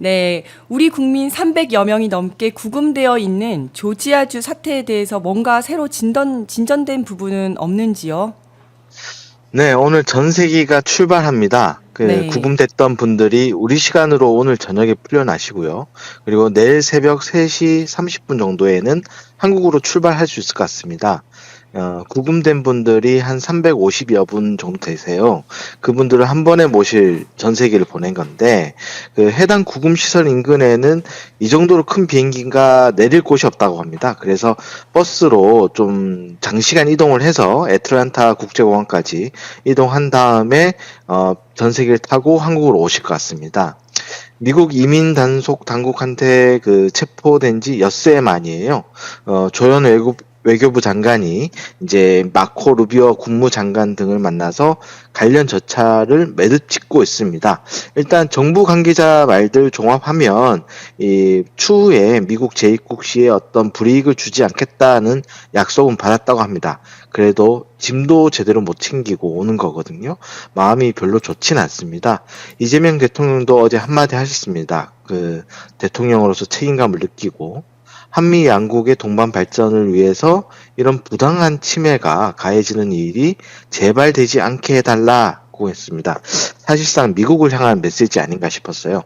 네, 우리 국민 300여 명이 넘게 구금되어 있는 조지아주 사태에 대해서 뭔가 새로 진전된 부분은 없는지요? 네, 오늘 전 세계가 출발합니다. 네. 구금됐던 분들이 우리 시간으로 오늘 저녁에 풀려나시고요. 그리고 내일 새벽 3시 30분 정도에는 한국으로 출발할 수 있을 것 같습니다. 구금된 분들이 한 350여 분 정도 되세요. 그분들을 한 번에 모실 전세기를 보낸 건데, 해당 구금시설 인근에는 이 정도로 큰 비행기가 내릴 곳이 없다고 합니다. 그래서 버스로 좀 장시간 이동을 해서 애틀랜타 국제공항까지 이동한 다음에, 전세기를 타고 한국으로 오실 것 같습니다. 미국 이민 단속 당국한테 체포된 지 엿새 만이에요. 조현 외교부 장관이 이제 마코 루비오 국무장관 등을 만나서 관련 절차를 매듭짓고 있습니다. 일단 정부 관계자 말들 종합하면 이 추후에 미국 재입국 시에 어떤 불이익을 주지 않겠다는 약속은 받았다고 합니다. 그래도 짐도 제대로 못 챙기고 오는 거거든요. 마음이 별로 좋진 않습니다. 이재명 대통령도 어제 한마디 하셨습니다. 대통령으로서 책임감을 느끼고 한미 양국의 동반 발전을 위해서 이런 부당한 침해가 가해지는 일이 재발되지 않게 해달라고 했습니다. 사실상 미국을 향한 메시지 아닌가 싶었어요.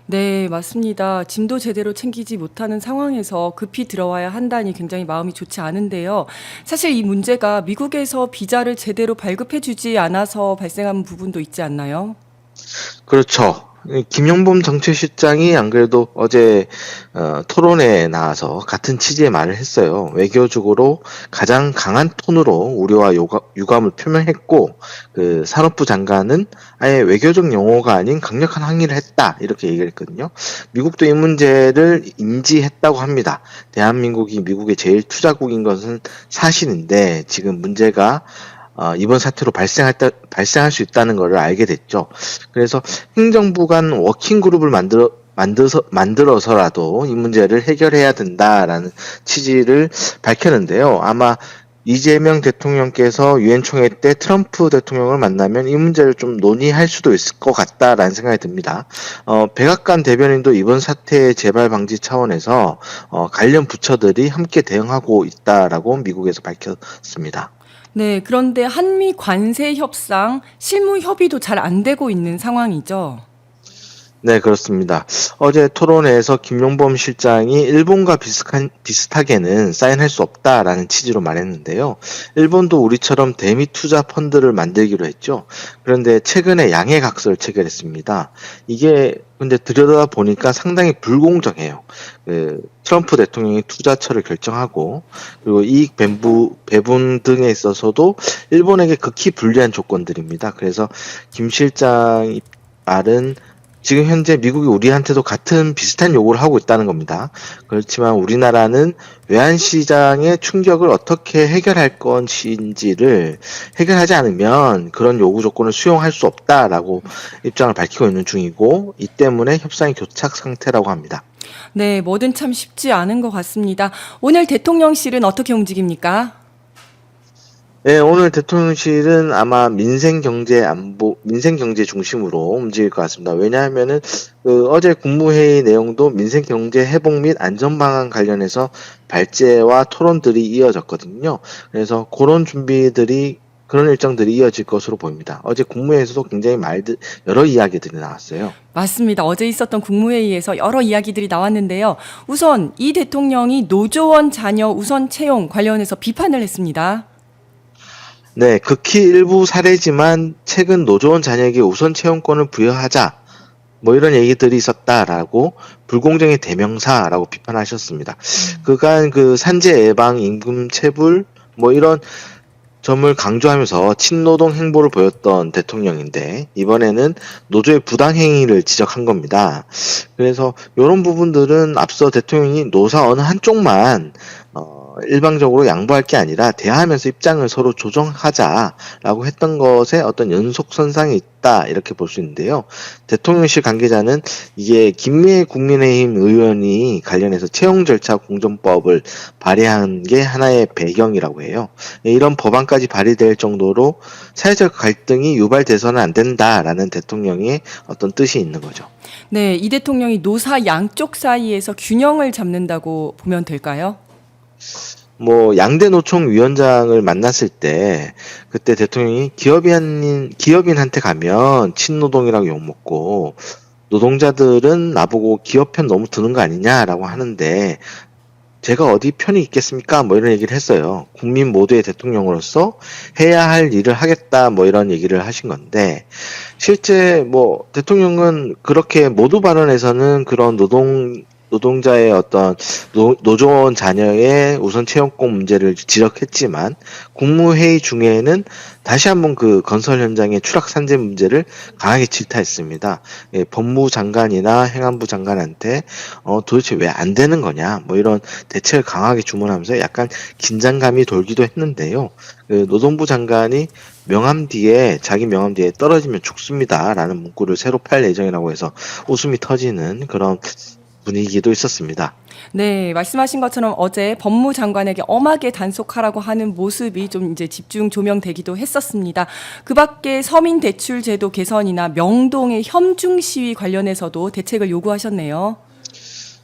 네, 맞습니다. 짐도 제대로 챙기지 못하는 상황에서 급히 들어와야 한다니 굉장히 마음이 좋지 않은데요. 사실 이 문제가 미국에서 비자를 제대로 발급해주지 않아서 발생한 부분도 있지 않나요? 그렇죠. 김용범 정책실장이 안 그래도 어제 토론회에 나와서 같은 취지의 말을 했어요. 외교적으로 가장 강한 톤으로 우려와 유감을 표명했고, 산업부 장관은 아예 외교적 용어가 아닌 강력한 항의를 했다 이렇게 얘기를 했거든요. 미국도 이 문제를 인지했다고 합니다. 대한민국이 미국의 제일 투자국인 것은 사실인데 지금 문제가 이번 사태로 발생할 수 있다는 것을 알게 됐죠. 그래서 행정부 간 워킹 그룹을 만들어서라도 이 문제를 해결해야 된다라는 취지를 밝혔는데요. 아마 이재명 대통령께서 유엔 총회 때 트럼프 대통령을 만나면 이 문제를 좀 논의할 수도 있을 것 같다라는 생각이 듭니다. 백악관 대변인도 이번 사태의 재발 방지 차원에서 관련 부처들이 함께 대응하고 있다라고 미국에서 밝혔습니다. 네, 그런데 한미 관세 협상 실무 협의도 잘 안 되고 있는 상황이죠. 네, 그렇습니다. 어제 토론회에서 김용범 실장이 일본과 비슷하게는 사인할 수 없다라는 취지로 말했는데요. 일본도 우리처럼 대미 투자 펀드를 만들기로 했죠. 그런데 최근에 양해각서를 체결했습니다. 이게 근데 들여다 보니까 상당히 불공정해요. 트럼프 대통령이 투자처를 결정하고 그리고 이익 배분 등에 있어서도 일본에게 극히 불리한 조건들입니다. 그래서 김 실장이 말은 지금 현재 미국이 우리한테도 같은 비슷한 요구를 하고 있다는 겁니다. 그렇지만 우리나라는 외환시장의 충격을 어떻게 해결할 것인지를 해결하지 않으면 그런 요구 조건을 수용할 수 없다라고 입장을 밝히고 있는 중이고 이 때문에 협상이 교착 상태라고 합니다. 네, 뭐든 참 쉽지 않은 것 같습니다. 오늘 대통령실은 어떻게 움직입니까? 네, 오늘 대통령실은 아마 민생 경제 중심으로 움직일 것 같습니다. 왜냐하면은 어제 국무회의 내용도 민생 경제 회복 및 안전 방안 관련해서 발제와 토론들이 이어졌거든요. 그래서 그런 일정들이 이어질 것으로 보입니다. 어제 국무회의에서도 굉장히 여러 이야기들이 나왔어요. 맞습니다. 어제 있었던 국무회의에서 여러 이야기들이 나왔는데요. 우선 이 대통령이 노조원 자녀 우선 채용 관련해서 비판을 했습니다. 네, 극히 일부 사례지만 최근 노조원 자녀에게 우선 채용권을 부여하자 뭐 이런 얘기들이 있었다라고 불공정의 대명사라고 비판하셨습니다. 그간 산재 예방, 임금 체불 뭐 이런 점을 강조하면서 친노동 행보를 보였던 대통령인데 이번에는 노조의 부당 행위를 지적한 겁니다. 그래서 이런 부분들은 앞서 대통령이 노사 어느 한쪽만 일방적으로 양보할 게 아니라 대화하면서 입장을 서로 조정하자라고 했던 것에 어떤 연속선상이 있다 이렇게 볼 수 있는데요. 대통령실 관계자는 이게 김미애 국민의힘 의원이 관련해서 채용 절차 공정법을 발의한 게 하나의 배경이라고 해요. 이런 법안까지 발의될 정도로 사회적 갈등이 유발돼서는 안 된다라는 대통령의 어떤 뜻이 있는 거죠. 네, 이 대통령이 노사 양쪽 사이에서 균형을 잡는다고 보면 될까요? 뭐 양대 노총 위원장을 만났을 때 그때 대통령이 기업인한테 가면 친노동이라고 욕먹고 노동자들은 나보고 기업 편 너무 드는 거 아니냐라고 하는데 제가 어디 편이 있겠습니까? 뭐 이런 얘기를 했어요. 국민 모두의 대통령으로서 해야 할 일을 하겠다 뭐 이런 얘기를 하신 건데 실제 뭐 대통령은 그렇게 모두 발언에서는 그런 노동자의 어떤 노조원 자녀의 우선 채용권 문제를 지적했지만 국무회의 중에는 다시 한번 그 건설 현장의 추락 산재 문제를 강하게 질타했습니다. 예, 법무부 장관이나 행안부 장관한테 도대체 왜 안 되는 거냐 뭐 이런 대책을 강하게 주문하면서 약간 긴장감이 돌기도 했는데요. 그 노동부 장관이 자기 명함 뒤에 떨어지면 죽습니다라는 문구를 새로 팔 예정이라고 해서 웃음이 터지는 그런 분위기도 있었습니다. 네, 말씀하신 것처럼 어제 법무장관에게 엄하게 단속하라고 하는 모습이 좀 이제 집중 조명되기도 했었습니다. 그 밖에 서민대출제도 개선이나 명동의 현중 시위 관련해서도 대책을 요구하셨네요.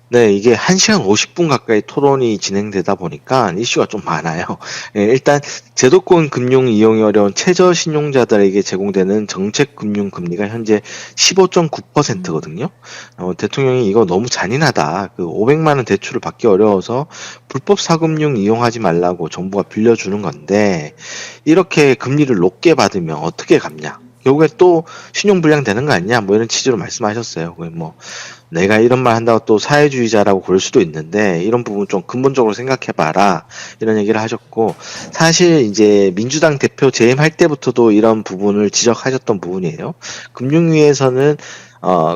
네, 이게 1시간 50분 가까이 토론이 진행되다 보니까 이슈가 좀 많아요. 예, 일단 제도권 금융 이용이 어려운 최저 신용자들에게 제공되는 정책 금융 금리가 현재 15.9%거든요. 대통령이 이거 너무 잔인하다. 그 500만 원 대출을 받기 어려워서 불법 사금융 이용하지 말라고 정부가 빌려주는 건데 이렇게 금리를 높게 받으면 어떻게 갚냐? 결국에 또 신용불량 되는 거 아니냐? 뭐 이런 취지로 말씀하셨어요. 뭐 내가 이런 말 한다고 또 사회주의자라고 그럴 수도 있는데 이런 부분 좀 근본적으로 생각해봐라 이런 얘기를 하셨고 사실 이제 민주당 대표 재임할 때부터도 이런 부분을 지적하셨던 부분이에요. 금융위에서는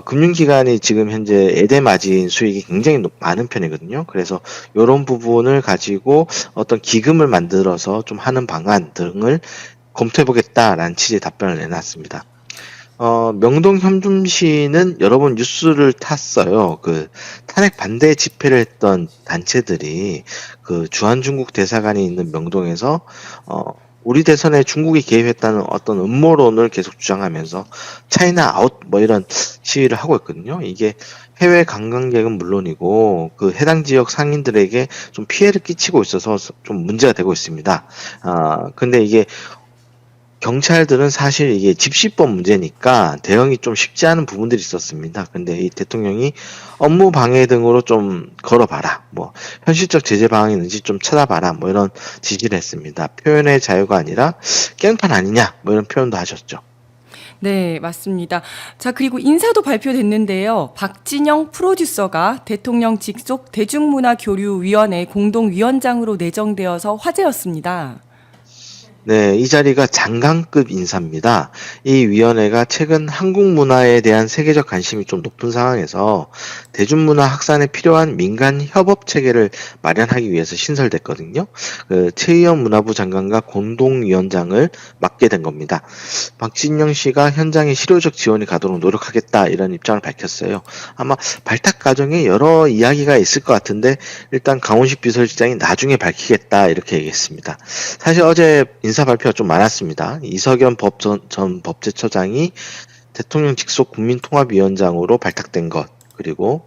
금융기관이 지금 현재 예대마진 수익이 굉장히 많은 편이거든요. 그래서 이런 부분을 가지고 어떤 기금을 만들어서 좀 하는 방안 등을 검토해보겠다라는 취지의 답변을 내놨습니다. 명동 현줌시는 여러 번 뉴스를 탔어요. 그 탄핵 반대 집회를 했던 단체들이 그 주한중국 대사관이 있는 명동에서 우리 대선에 중국이 개입했다는 어떤 음모론을 계속 주장하면서 차이나 아웃 뭐 이런 시위를 하고 있거든요. 이게 해외 관광객은 물론이고 그 해당 지역 상인들에게 좀 피해를 끼치고 있어서 좀 문제가 되고 있습니다. 근데 이게 경찰들은 사실 이게 집시법 문제니까 대응이 좀 쉽지 않은 부분들이 있었습니다. 근데 이 대통령이 업무 방해 등으로 좀 걸어봐라. 뭐 현실적 제재 방안이 있는지 좀 찾아봐라. 뭐 이런 지시를 했습니다. 표현의 자유가 아니라 깽판 아니냐. 뭐 이런 표현도 하셨죠. 네, 맞습니다. 자, 그리고 인사도 발표됐는데요. 박진영 프로듀서가 대통령 직속 대중문화교류위원회 공동위원장으로 내정되어서 화제였습니다. 네, 이 자리가 장관급 인사입니다. 이 위원회가 최근 한국 문화에 대한 세계적 관심이 좀 높은 상황에서 대중문화 확산에 필요한 민간 협업 체계를 마련하기 위해서 신설됐거든요. 그 최의원 문화부 장관과 공동위원장을 맡게 된 겁니다. 박진영 씨가 현장에 실효적 지원이 가도록 노력하겠다 이런 입장을 밝혔어요. 아마 발탁 과정에 여러 이야기가 있을 것 같은데 일단 강훈식 비서실장이 나중에 밝히겠다 이렇게 얘기했습니다. 사실 어제 인사 발표가 좀 많았습니다. 이석연 전 법제처장이 대통령 직속 국민통합위원장으로 발탁된 것, 그리고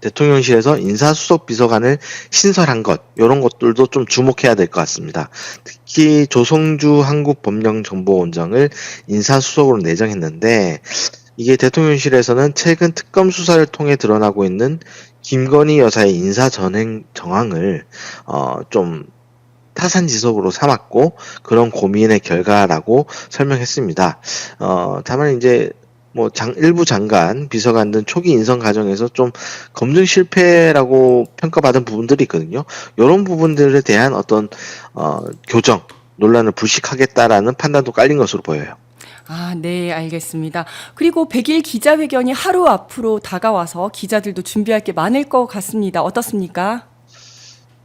대통령실에서 인사수석 비서관을 신설한 것, 이런 것들도 좀 주목해야 될 것 같습니다. 특히 조성주 한국법령정보원장을 인사수석으로 내정했는데, 이게 대통령실에서는 최근 특검 수사를 통해 드러나고 있는 김건희 여사의 인사 전행 정황을 좀 타산지석으로 삼았고 그런 고민의 결과라고 설명했습니다. 다만 이제 뭐 일부 장관, 비서관 등 초기 인선 과정에서 좀 검증 실패라고 평가받은 부분들이 있거든요. 이런 부분들에 대한 어떤 교정, 논란을 불식하겠다라는 판단도 깔린 것으로 보여요. 아, 네, 알겠습니다. 그리고 100일 기자회견이 하루 앞으로 다가와서 기자들도 준비할 게 많을 것 같습니다. 어떻습니까?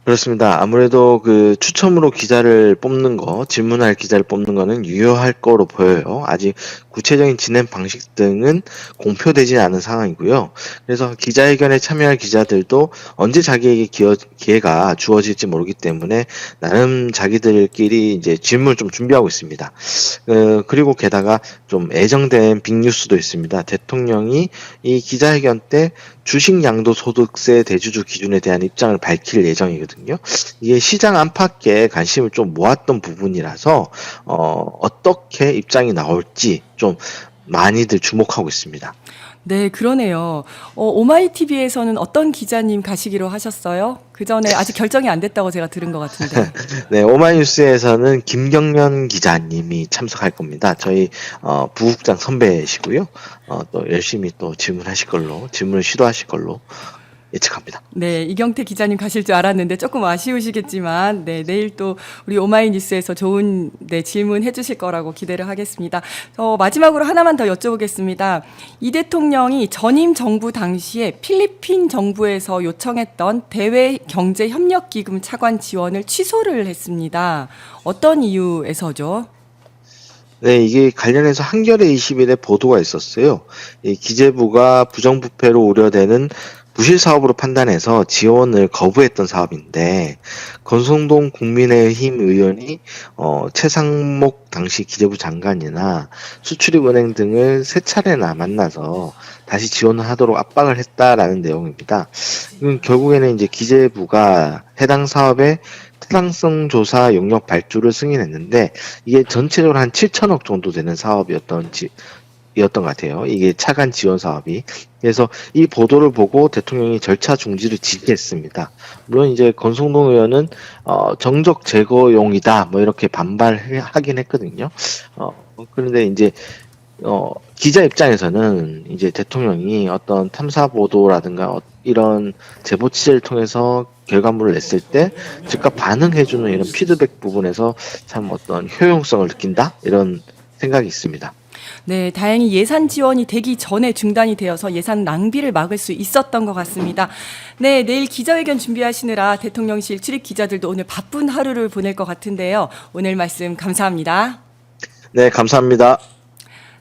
그렇습니다. 아무래도 그 추첨으로 기자를 뽑는 거, 질문할 기자를 뽑는 거는 유효할 거로 보여요. 아직 구체적인 진행 방식 등은 공표되지 않은 상황이고요. 그래서 기자회견에 참여할 기자들도 언제 자기에게 기회가 주어질지 모르기 때문에 나름 자기들끼리 이제 질문을 좀 준비하고 있습니다. 그리고 게다가 좀 애정된 빅뉴스도 있습니다. 대통령이 이 기자회견 때 주식 양도소득세 대주주 기준에 대한 입장을 밝힐 예정이거든요. 이게 시장 안팎에 관심을 좀 모았던 부분이라서 어떻게 입장이 나올지 좀 많이들 주목하고 있습니다. 네, 그러네요. 오마이티비에서는 어떤 기자님 가시기로 하셨어요? 그 전에 아직 결정이 안 됐다고 제가 들은 것 같은데. 네, 오마이뉴스에서는 김경련 기자님이 참석할 겁니다. 저희 부국장 선배시고요. 또 열심히 또 질문을 시도하실 걸로 예측합니다. 네, 이경태 기자님 가실 줄 알았는데 조금 아쉬우시겠지만, 네, 내일 또 우리 오마이뉴스에서 좋은 질문 해주실 거라고 기대를 하겠습니다. 마지막으로 하나만 더 여쭤보겠습니다. 이 대통령이 전임 정부 당시에 필리핀 정부에서 요청했던 대외 경제 협력 기금 차관 지원을 취소를 했습니다. 어떤 이유에서죠? 네, 이게 관련해서 한겨레 21에 보도가 있었어요. 이 기재부가 부정부패로 우려되는 부실 사업으로 판단해서 지원을 거부했던 사업인데, 권성동 국민의힘 의원이 최상목 당시 기재부 장관이나 수출입은행 등을 세 차례나 만나서 다시 지원을 하도록 압박을 했다라는 내용입니다. 결국에는 이제 기재부가 해당 사업의 타당성 조사 용역 발주를 승인했는데, 이게 전체적으로 한 7천억 정도 되는 사업이었던 것 같아요. 이게 차관 지원 사업이. 그래서 이 보도를 보고 대통령이 절차 중지를 지시했습니다. 물론 이제 권성동 의원은 정적 제거용이다 뭐 이렇게 반발하긴 했거든요. 그런데 이제 기자 입장에서는 이제 대통령이 어떤 탐사 보도라든가 이런 제보 취재를 통해서 결과물을 냈을 때 즉각 반응해주는 이런 피드백 부분에서 참 어떤 효용성을 느낀다 이런 생각이 있습니다. 네, 다행히 예산 지원이 되기 전에 중단이 되어서 예산 낭비를 막을 수 있었던 것 같습니다. 네, 내일 기자회견 준비하시느라 대통령실 출입 기자들도 오늘 바쁜 하루를 보낼 것 같은데요. 오늘 말씀 감사합니다. 네, 감사합니다.